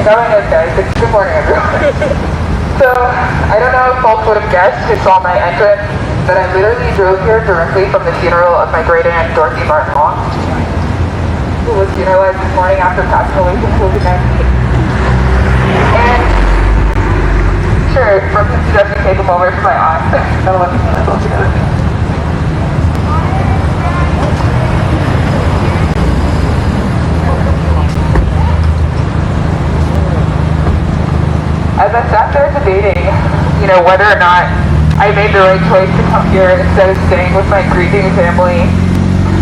got my notes, guys. Good morning, everyone. So, I don't know if folks would have guessed who saw my entrance, but I literally drove here directly from the funeral of my great aunt Dorothy Martin, who was funeralized this morning after passing away from COVID-19. And sure, from his suggestion, take him over to my aunt. That'll let me know together. As I sat there debating, whether or not I made the right choice to come here instead of staying with my grieving family,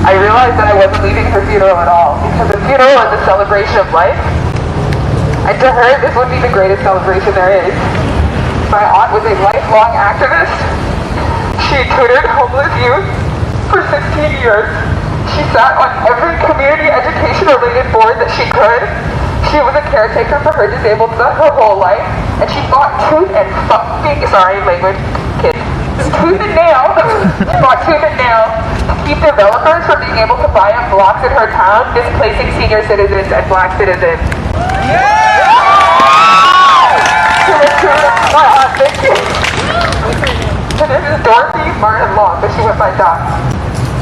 I realized that I wasn't leaving her funeral at all, because a funeral is a celebration of life, and to her, this would be the greatest celebration there is. My aunt was a lifelong activist. She tutored homeless youth for 16 years. She sat on every community education-related board that she could. She was a caretaker for her disabled son her whole life, and she fought tooth and nail, to keep developers from being able to buy up blocks in her town, displacing senior citizens and black citizens. My aunt, thank you. Her name is Dorothy Martin Long, but she went by Doc.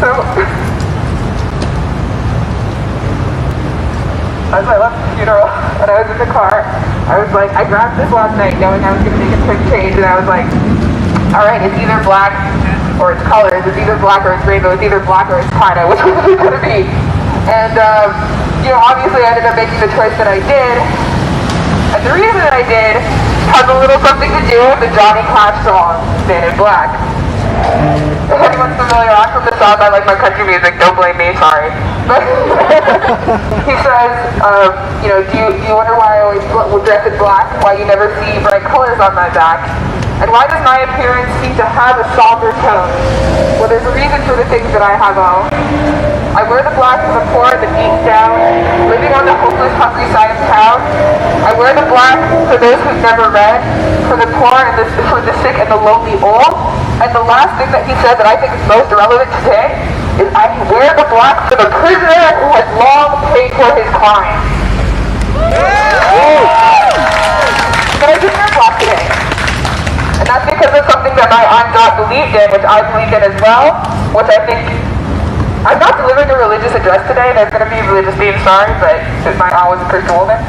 So, as I left the funeral and I was in the car, I grabbed this last night knowing I was going to make a quick change, and I was like, alright, it's either black or it's colors, it's either black or it's rainbow, it's either black or it's China, which one is it going to be? And, obviously I ended up making the choice that I did, and the reason that I did has a little something to do with the Johnny Cash song, Man in Black. If anyone's familiar, I'm from the South, I like my country music, don't blame me, sorry. But he says, do you wonder why I always dress in black, why you never see bright colors on my back? And why does my appearance seem to have a somber tone? Well, there's a reason for the things that I have on. I wear the black for the poor and the deep down, living on the hopeless, hungry side of town. I wear the black for those who've never read, for the poor and for the sick and the lonely old. And the last thing that he said that I think is most relevant today is I wear the black for the prisoner who has long paid for his crime. But I just wear black today. And that's because of something that my aunt God believed in, which I believed in as well, which I think, I'm not delivering a religious address today. There's going to be religious themes, sorry, but since my aunt was a Christian woman.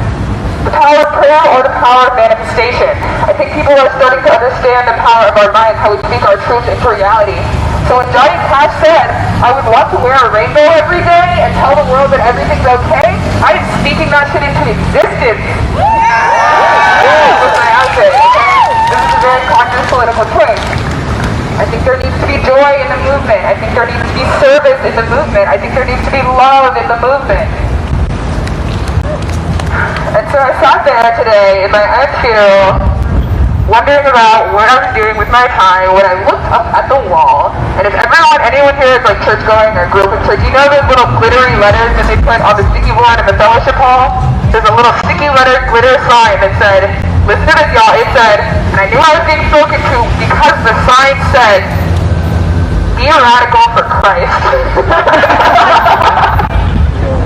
The power of prayer or the power of manifestation. I think people are starting to understand the power of our minds, how we speak our truth into reality. So when Johnny Cash said, I would love to wear a rainbow every day and tell the world that everything's okay, I am speaking that shit into existence. With my outfit. This is a very conscious political choice. I think there needs to be joy in the movement. I think there needs to be service in the movement. I think there needs to be love in the movement. And so I sat there today in my aunt's funeral, wondering about what I was doing with my time when I looked up at the wall. And if anyone here is like church going or grew up in church, you know those little glittery letters that they put on the sticky board in the fellowship hall? There's a little sticky letter glitter sign that said, listen to this, y'all, it said, and I knew I was being spoken to because the sign said, be a radical for Christ.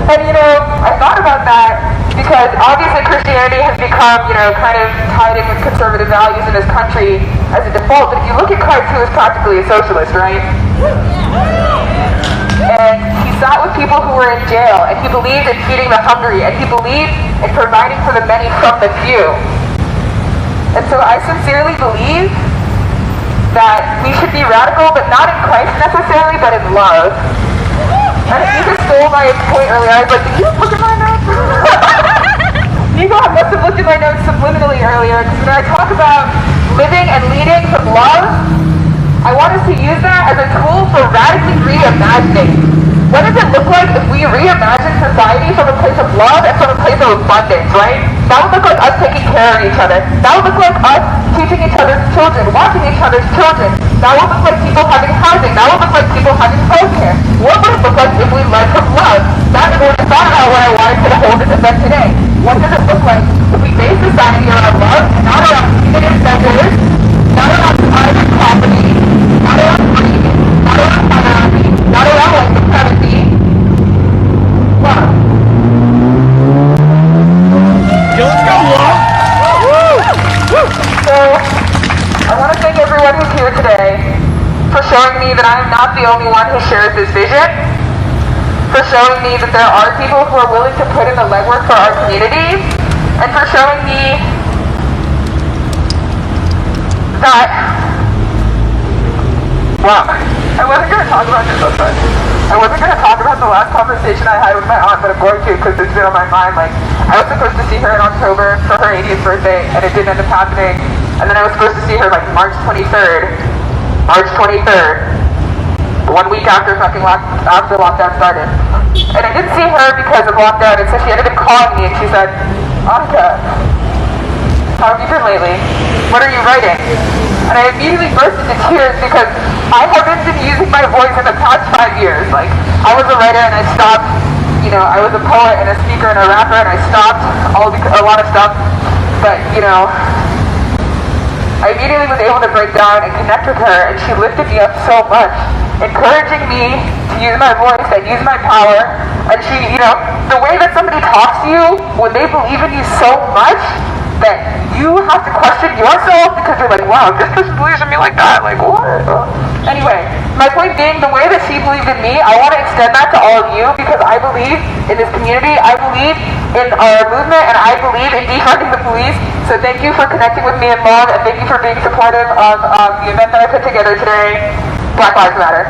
And I thought about that because obviously Christianity has become, kind of tied in with conservative values in this country as a default, but if you look at Christ, he was practically a socialist, right? And he sat with people who were in jail, and he believed in feeding the hungry, and he believed in providing for the many from the few. And so I sincerely believe that we should be radical, but not in Christ necessarily, but in love. And if you just stole my point earlier, I was like, did you look at my notes? You must have looked at my notes subliminally earlier, because when I talk about living and leading from love, I want us to use that as a tool for radically reimagining. What does it look like if we reimagine society from a place of love and from a place of abundance, right? That would look like us taking care of each other. That would look like us teaching each other's children, watching each other's children. That would look like people having housing. That would look like people having health care. What would it look like if we led from love? That is what I thought about when I wanted to hold this event today. What does it look like if we base society around love, not around human incentives, not around private property, not around greed, not around hierarchy, not around white supremacy? Love. Yo, let's go. today, for showing me that I am not the only one who shares this vision, for showing me that there are people who are willing to put in the legwork for our communities, and for showing me that, wow, I wasn't going to talk about this, I wasn't going to talk about the last conversation I had with my aunt, but I'm going to because it's been on my mind. Like, I was supposed to see her in October for her 80th birthday, and it didn't end up happening. And then I was supposed to see her like March 23rd, 1 week after lockdown started. And I didn't see her because of lockdown, and so she ended up calling me and she said, Annika, how have you been lately? What are you writing? And I immediately burst into tears because I haven't been using my voice in the past 5 years. Like, I was a writer and I stopped, I was a poet and a speaker and a rapper and I stopped a lot of stuff. But, I immediately was able to break down and connect with her, and she lifted me up so much, encouraging me to use my voice and use my power. And she, the way that somebody talks to you when they believe in you so much that you have to question yourself because you're like, wow, this person believes in me like that, like what? Anyway, my point being, the way that she believed in me, I want to extend that to all of you because I believe in this community, I believe in our movement, and I believe in defunding the police. So thank you for connecting with me in love, and thank you for being supportive of the event that I put together today. Black Lives Matter.